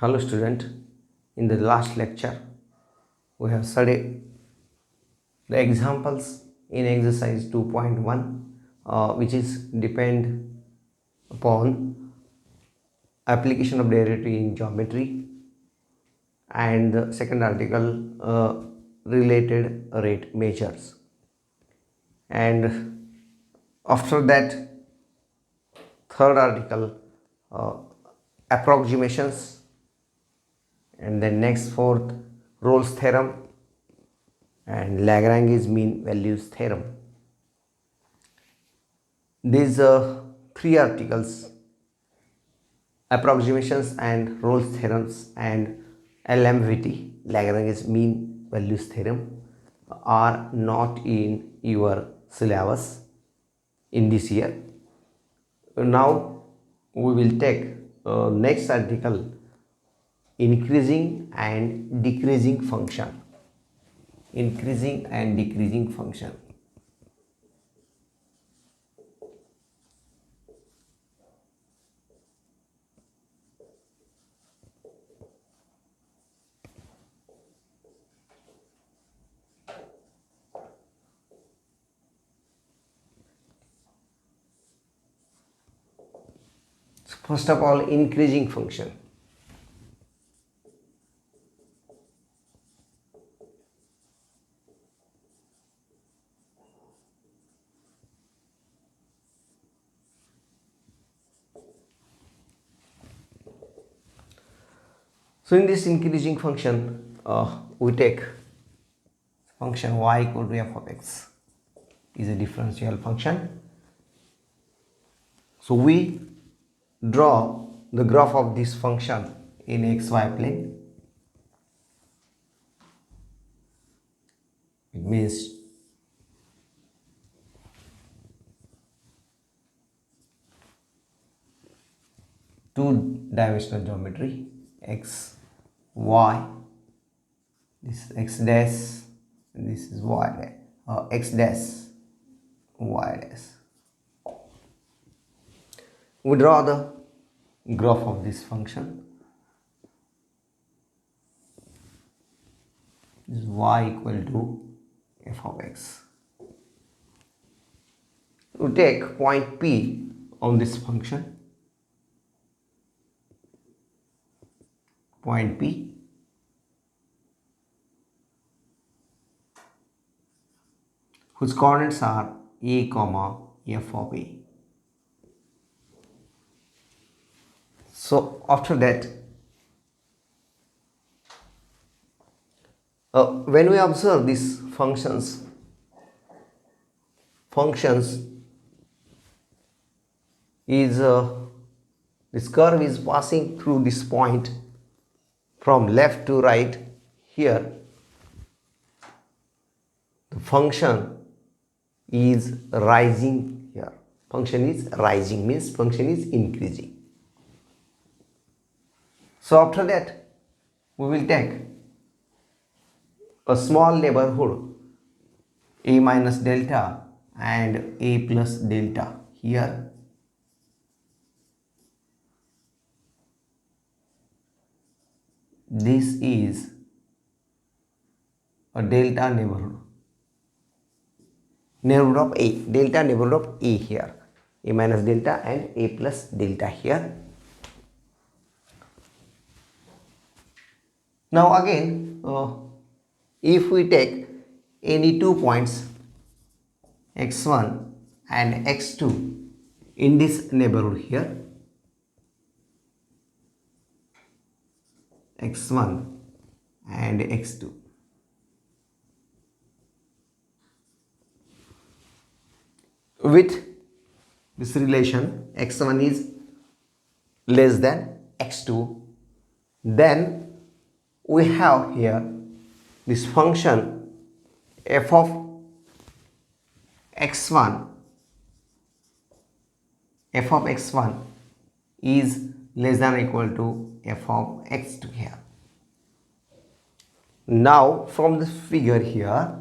Hello student, in the last lecture we have studied the examples in exercise 2.1 which is depend upon application of derivative in geometry, and the second article related rate measures, and after that third article uh, approximations, and then next fourth Rolle's theorem and Lagrange's mean values theorem. These three articles, approximations and Rolle's theorems and LMVT, Lagrange's mean values theorem, are not in your syllabus in this year. Now we will take next article, increasing and decreasing function. Increasing and decreasing function. First of all, increasing function. So in this increasing function, we take function y equal to f of x is a differential function. So we draw the graph of this function in xy plane. It means two-dimensional geometry, x, y, this is x dash, and this is y dash, x dash, y dash. We draw the graph of this function. This is y equal to f of x. We take point P on this function. Point P, whose coordinates are a comma f of a. So after that, when we observe these functions is this curve is passing through this point from left to right. Here the function is rising. Here function is rising means function is increasing. So after that we will take a small neighborhood a minus delta and a plus delta. Here this is a delta neighborhood of a, delta neighborhood of a here, a minus delta and a plus delta here. Now again, if we take any 2 points x1 and x2 in this neighborhood here, x1 and x2, with this relation x1 is less than x2, then we have here this function f of x1 is less than or equal to f of x2 here. Now from this figure here,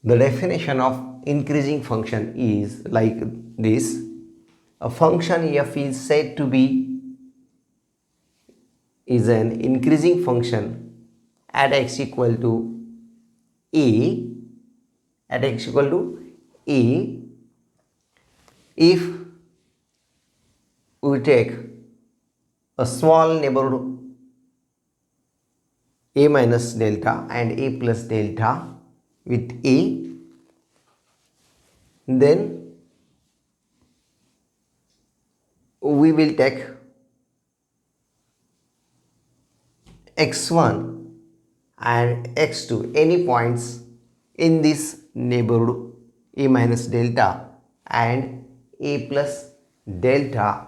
the definition of increasing function is like this: a function f is said to be is an increasing function at x equal to a, at x equal to a, if we take a small neighborhood a minus delta and a plus delta with a, then we will take x1 and x2 any points in this neighborhood a minus delta and a plus delta,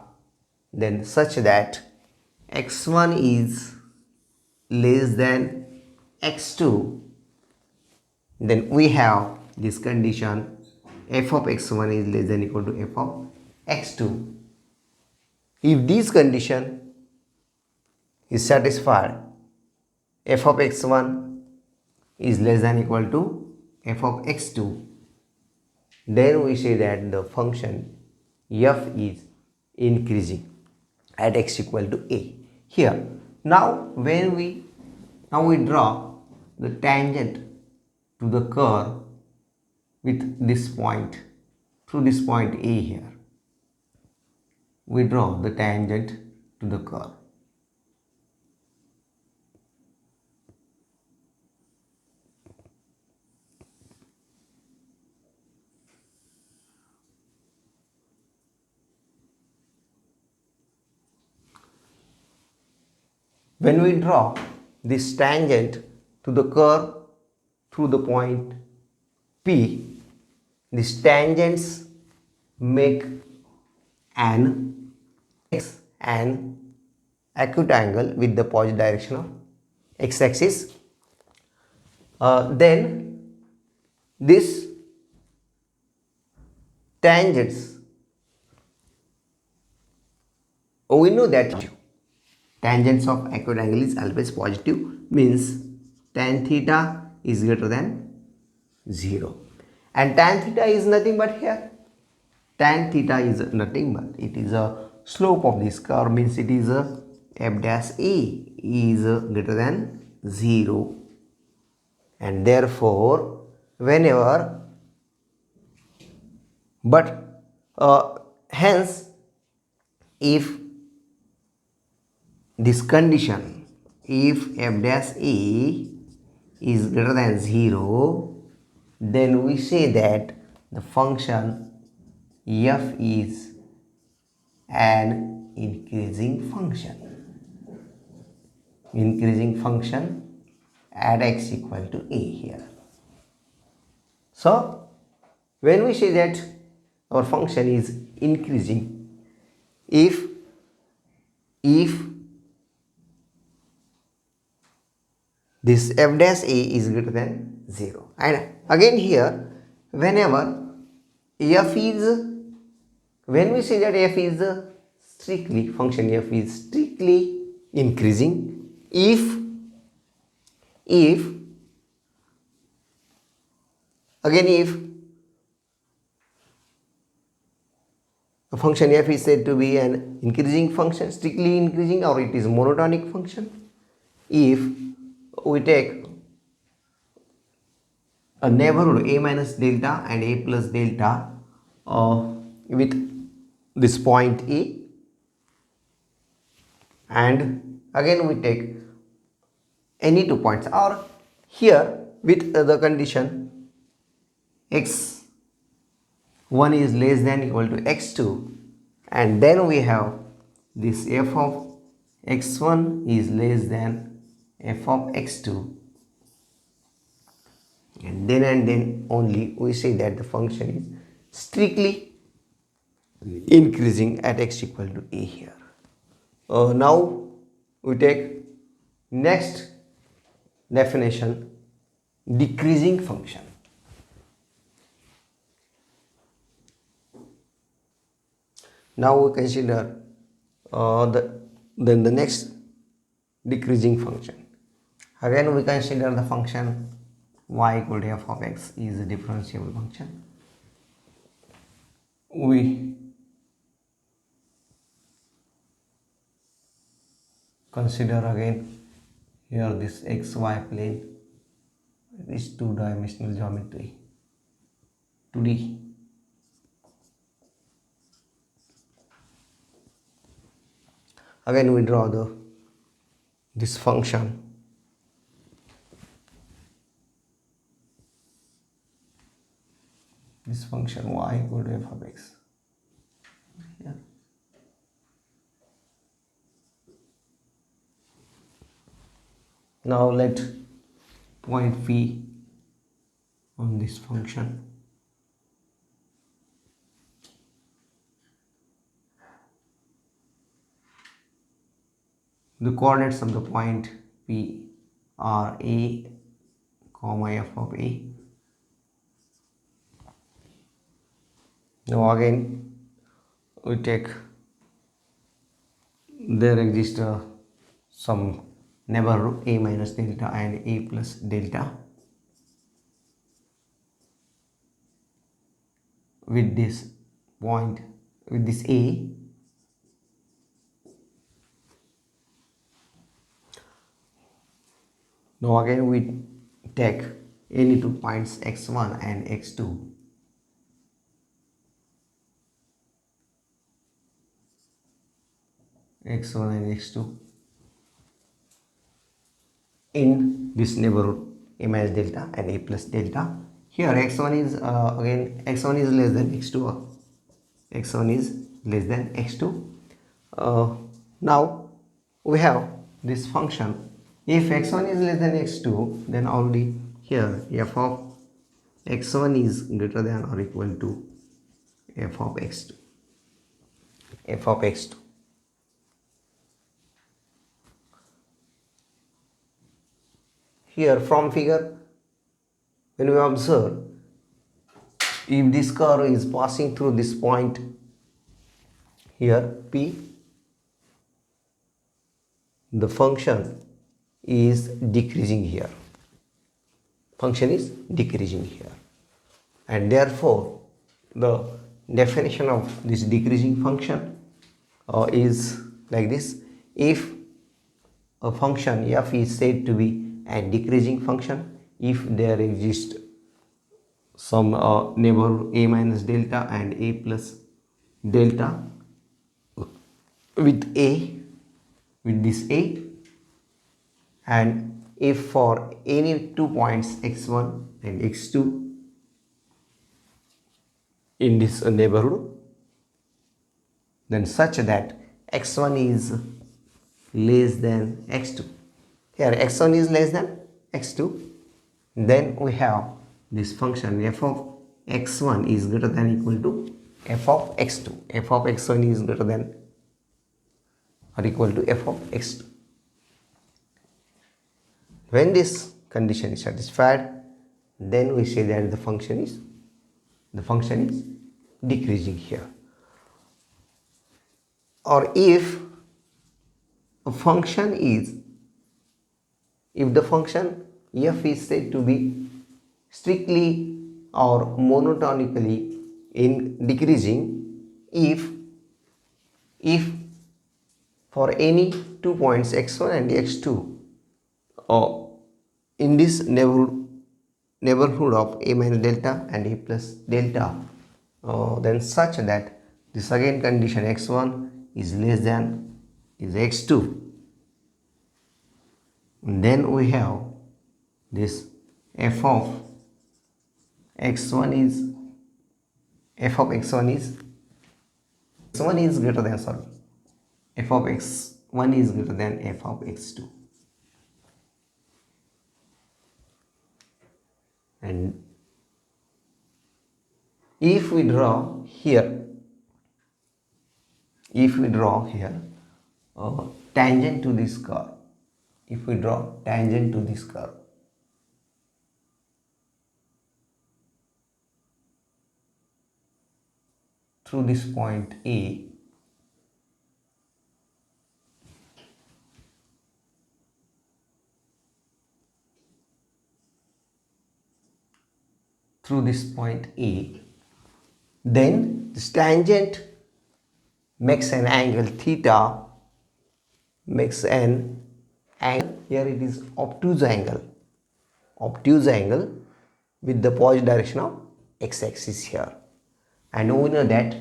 then such that x1 is less than x2, then we have this condition f of x1 is less than equal to f of x2. If this condition is satisfied, f of x1 is less than equal to f of x2, then we say that the function f is increasing at x equal to a. Here now we draw the tangent to the curve with this point through this point a. Here we draw the tangent to the curve. When we draw this tangent to the curve through the point P, these tangents make an acute angle with the positive direction of x-axis. Then this tangents, we know that tangents of acute angle is always positive, means tan theta is greater than 0, and tan theta is nothing but here, tan theta is nothing but it is a slope of this curve, means it is a f dash a is greater than 0, and therefore whenever hence if this condition, if f dash a is greater than 0, then we say that the function f is an increasing function at x equal to a here. So when we say that our function is increasing, if this f dash a is greater than 0, and again here whenever f is, when we say that f is strictly, function f is strictly increasing, if a function f is said to be an increasing function, strictly increasing, or it is monotonic function, if we take a neighborhood a minus delta and a plus delta with this point a, and again we take any 2 points, or here with the condition x1 is less than equal to x2, and then we have this f of x1 is less than f of x2, and then only we say that the function is strictly increasing at x equal to a here. Now we take next definition, decreasing function. Now we consider the next decreasing function. Again we consider the function y equal to f of x is a differentiable function. We Consider again here this xy plane, this two-dimensional geometry, 2D. Again we draw this function. This function y equal to f of x. Here. Now let point P on this function. The coordinates of the point P are a comma f of a. Now again we take, there exists some neighborhood a minus delta and a plus delta with this point, with this a. Now again we take any two points x1 and x2. x1 and x2 in this neighborhood a minus delta and a plus delta. Here x1 is again x1 is less than x2. x1 is less than x2. Now we have this function. If x1 is less than x2, then already here f of x1 is greater than or equal to f of x2. f of x2. Here from figure, when we observe, if this curve is passing through this point here P, the function is decreasing here. Function is decreasing here, and therefore the definition of this decreasing function is like this. If a function f is said to be a decreasing function if there exists some neighborhood a minus delta and a plus delta with this a, and if for any 2 points x1 and x2 in this neighborhood, then such that x1 is less than x2. Here x1 is less than x2, then we have this function f of x1 is greater than equal to f of x2. f of x1 is greater than or equal to f of x2. When this condition is satisfied, then we say that the function is decreasing here. Or if a function is, if the function f is said to be strictly or monotonically in decreasing, if for any 2 points x1 and x2 or in this neighborhood of a minus delta and a plus delta, then such that this again condition x1 is less than is x2, then we have this f of x1 is greater than, sorry, f of x1 is greater than f of x2. And if we draw here tangent to this curve, if we draw tangent to this curve, through this point A, then this tangent makes an angle theta makes an angle. Here it is obtuse angle. Obtuse angle with the positive direction of x-axis here. And we know that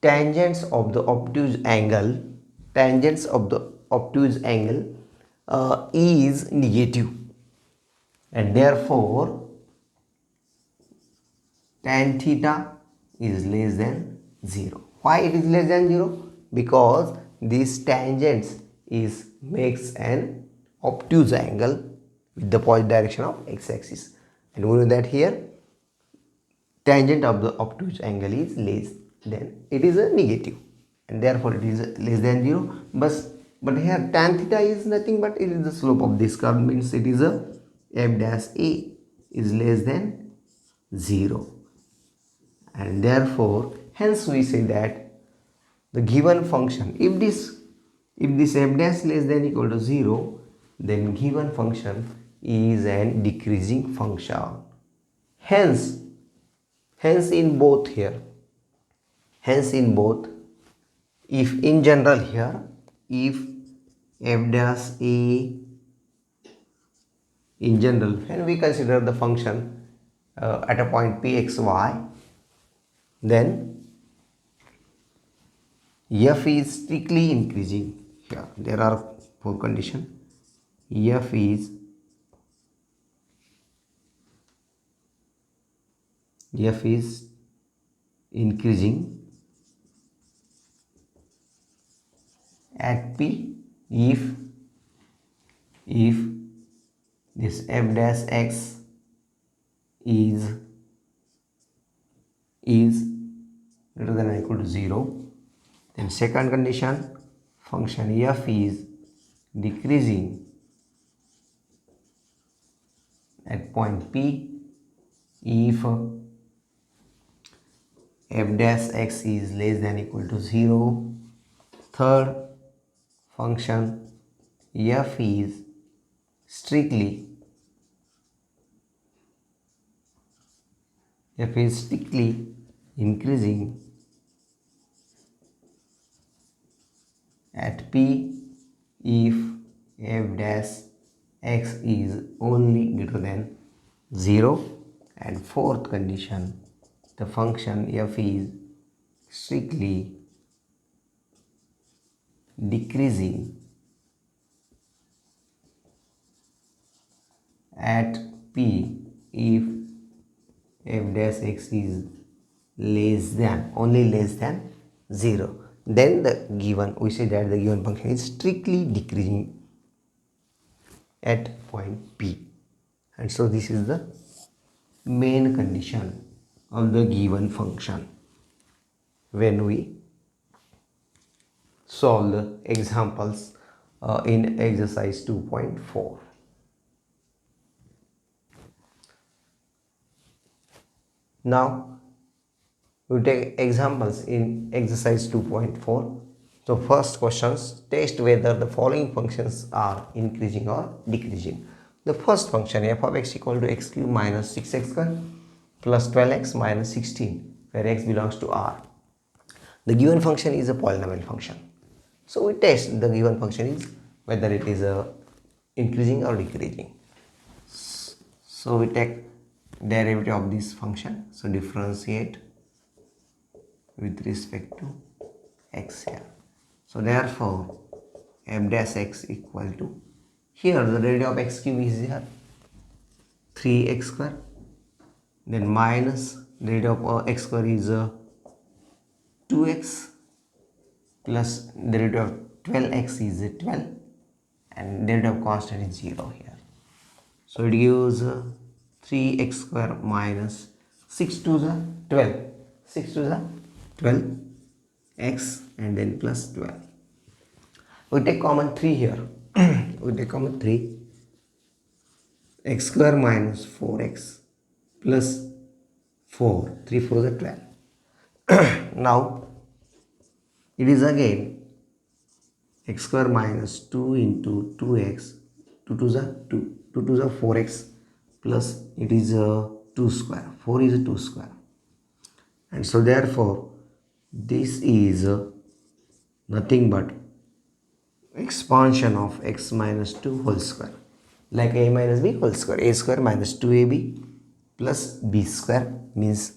tangents of the obtuse angle is negative, and therefore tan theta is less than 0. Why it is less than 0? Because this tangents makes an obtuse angle with the positive direction of x-axis, and we know that here tangent of the obtuse angle is less than, it is a negative, and therefore it is less than 0. But here tan theta is nothing but it is the slope of this curve, means it is a f dash a is less than 0, and therefore hence we say that the given function, if this f dash less than equal to 0, then given function is an decreasing function. Hence in both, if in general here, if f dash a in general, when we consider the function at a point pxy, then f is strictly increasing. Here there are 4 conditions. F is increasing at p if this f dash x is greater than or equal to 0. Then second condition, function f is decreasing at point p if f dash x is less than or equal to 0. Third function f is strictly increasing at p if f dash x is only greater than 0. And fourth condition, the function f is strictly decreasing at p if f dash x is less than 0. Then we say that the given function is strictly decreasing at point p, and so this is the main condition of the given function when we solve the examples in exercise 2.4. Now we take examples in exercise 2.4. So first questions, test whether the following functions are increasing or decreasing. The first function f of x equal to x cube minus 6x square plus 12x minus 16, where x belongs to R. The given function is a polynomial function. So we test the given function is whether it is increasing or decreasing. So we take derivative of this function. So differentiate with respect to x here. So therefore f dash x equal to, here the derivative of x cube is here 3x square, then minus derivative of x square is 2x, plus derivative of 12x is 12, and derivative of constant is 0 here. So it gives 3x square minus 6 to the 12, 6 to the 12 x, and then plus 12. We take common 3 here. We take common 3, x square minus 4x plus 4, 3 4 is 12. Now it is again x square minus 2 into 2x, 2 to the 2, 2 to the 4x, plus it is 2 square, 4 is 2 square, and so therefore this is nothing but expansion of x minus 2 whole square, like a minus b whole square, a square minus 2ab plus b square means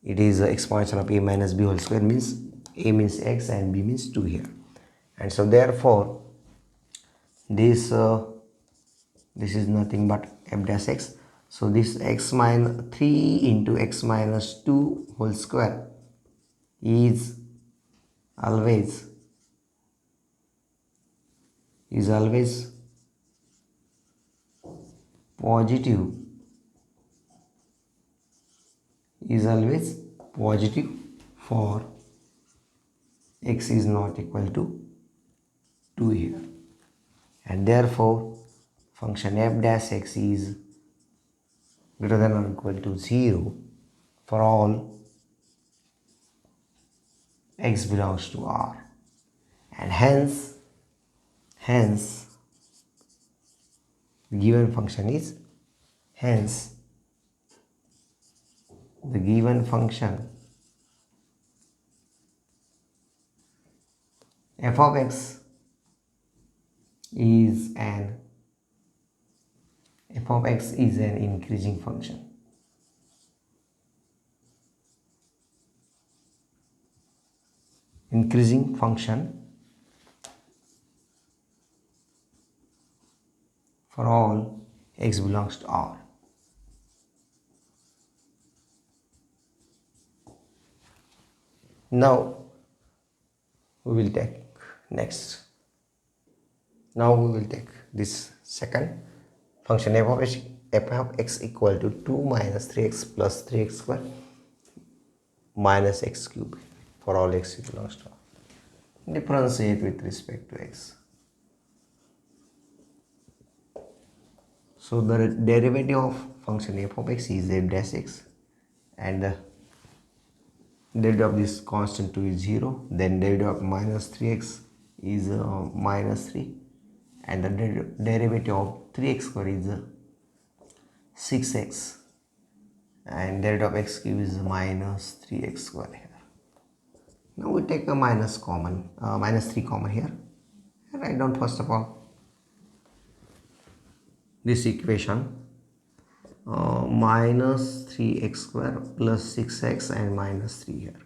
it is a expansion of a minus b whole square, means a means x and b means 2 here. And so therefore this is nothing but f dash x. So this x minus 3 into x minus 2 whole square is always positive, is always positive for x is not equal to 2 here. And therefore function f dash x is greater than or equal to 0 for all x belongs to R. And hence the given function is the given function f of x is an increasing function. Increasing function for all x belongs to R. Now we will take this second function f of x equal to 2 minus 3x plus 3x square minus x cube for all x belongs to R. Differentiate with respect to x. So the derivative of function f of x is f dash x, and the derivative of this constant 2 is 0. Then derivative of minus 3x is minus 3, and the derivative of 3x square is 6x, and derivative of x cube is minus 3x square here. Now we take a minus 3 common here. Write down first of all this equation, minus 3x square plus 6x and minus 3 here.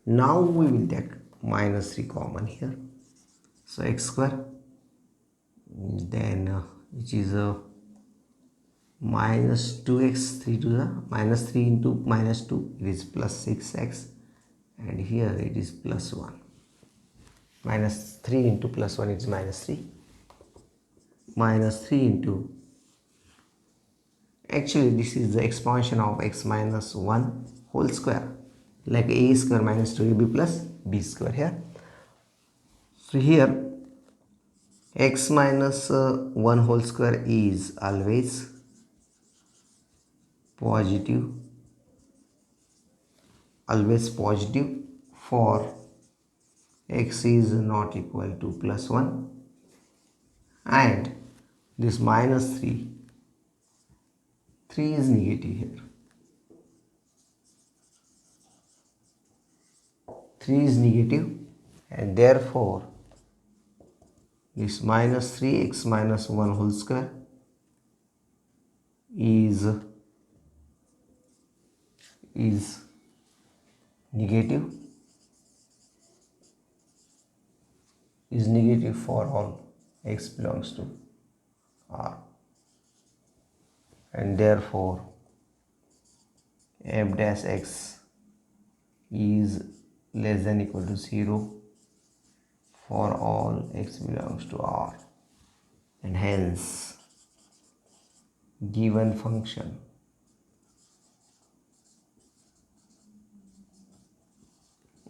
Now we will take minus 3 common here. So x square, then which is minus 2x, 3 to the minus 3 into minus 2, it is plus 6x, and here it is plus 1. Minus 3 into plus 1 is minus 3. Minus 3 into, actually this is the expansion of x minus 1 whole square, like a square minus 2ab plus b square here. So here x minus 1 whole square is always positive for x is not equal to plus 1, and this minus 3 is negative here. 3 is negative, and therefore this minus 3x minus 1 whole square is negative for all x belongs to R, and therefore f dash x is less than equal to 0 for all x belongs to R, and hence given function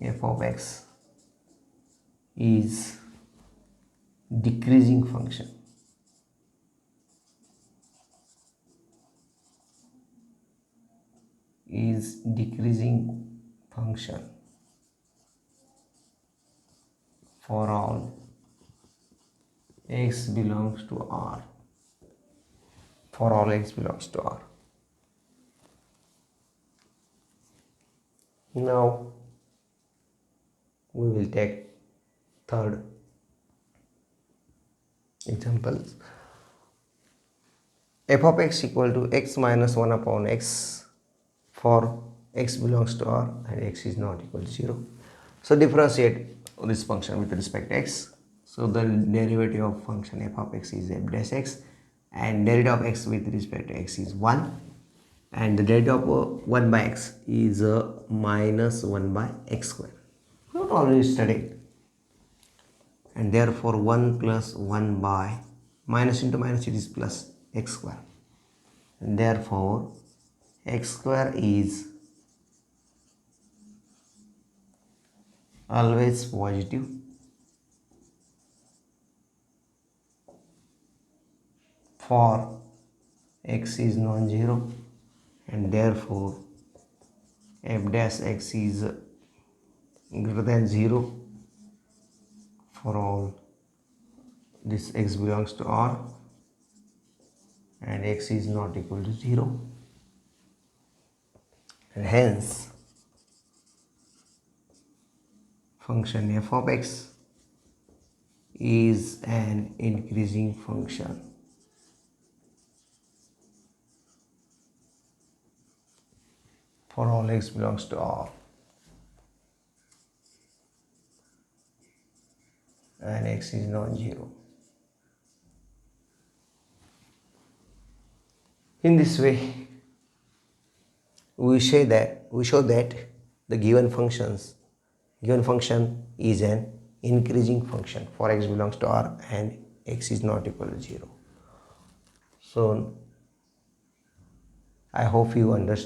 f of x is decreasing function. For all x belongs to R. Now we will take third Examples. F of x equal to x minus 1 upon x for x belongs to R and x is not equal to 0. So differentiate this function with respect to x. So the derivative of function f of x is f dash x, and derivative of x with respect to x is 1, and the derivative of 1 by x is minus 1 by x square. We have already studied. And therefore 1 plus 1 by minus into minus, it is plus x square, and therefore x square is always positive for x is non-zero, and therefore f dash x is greater than 0 for all this x belongs to R and x is not equal to 0, and hence function f of x is an increasing function for all x belongs to R and x is non-zero. In this way, we show that the given function is an increasing function for x belongs to R and x is not equal to 0. So I hope you understand.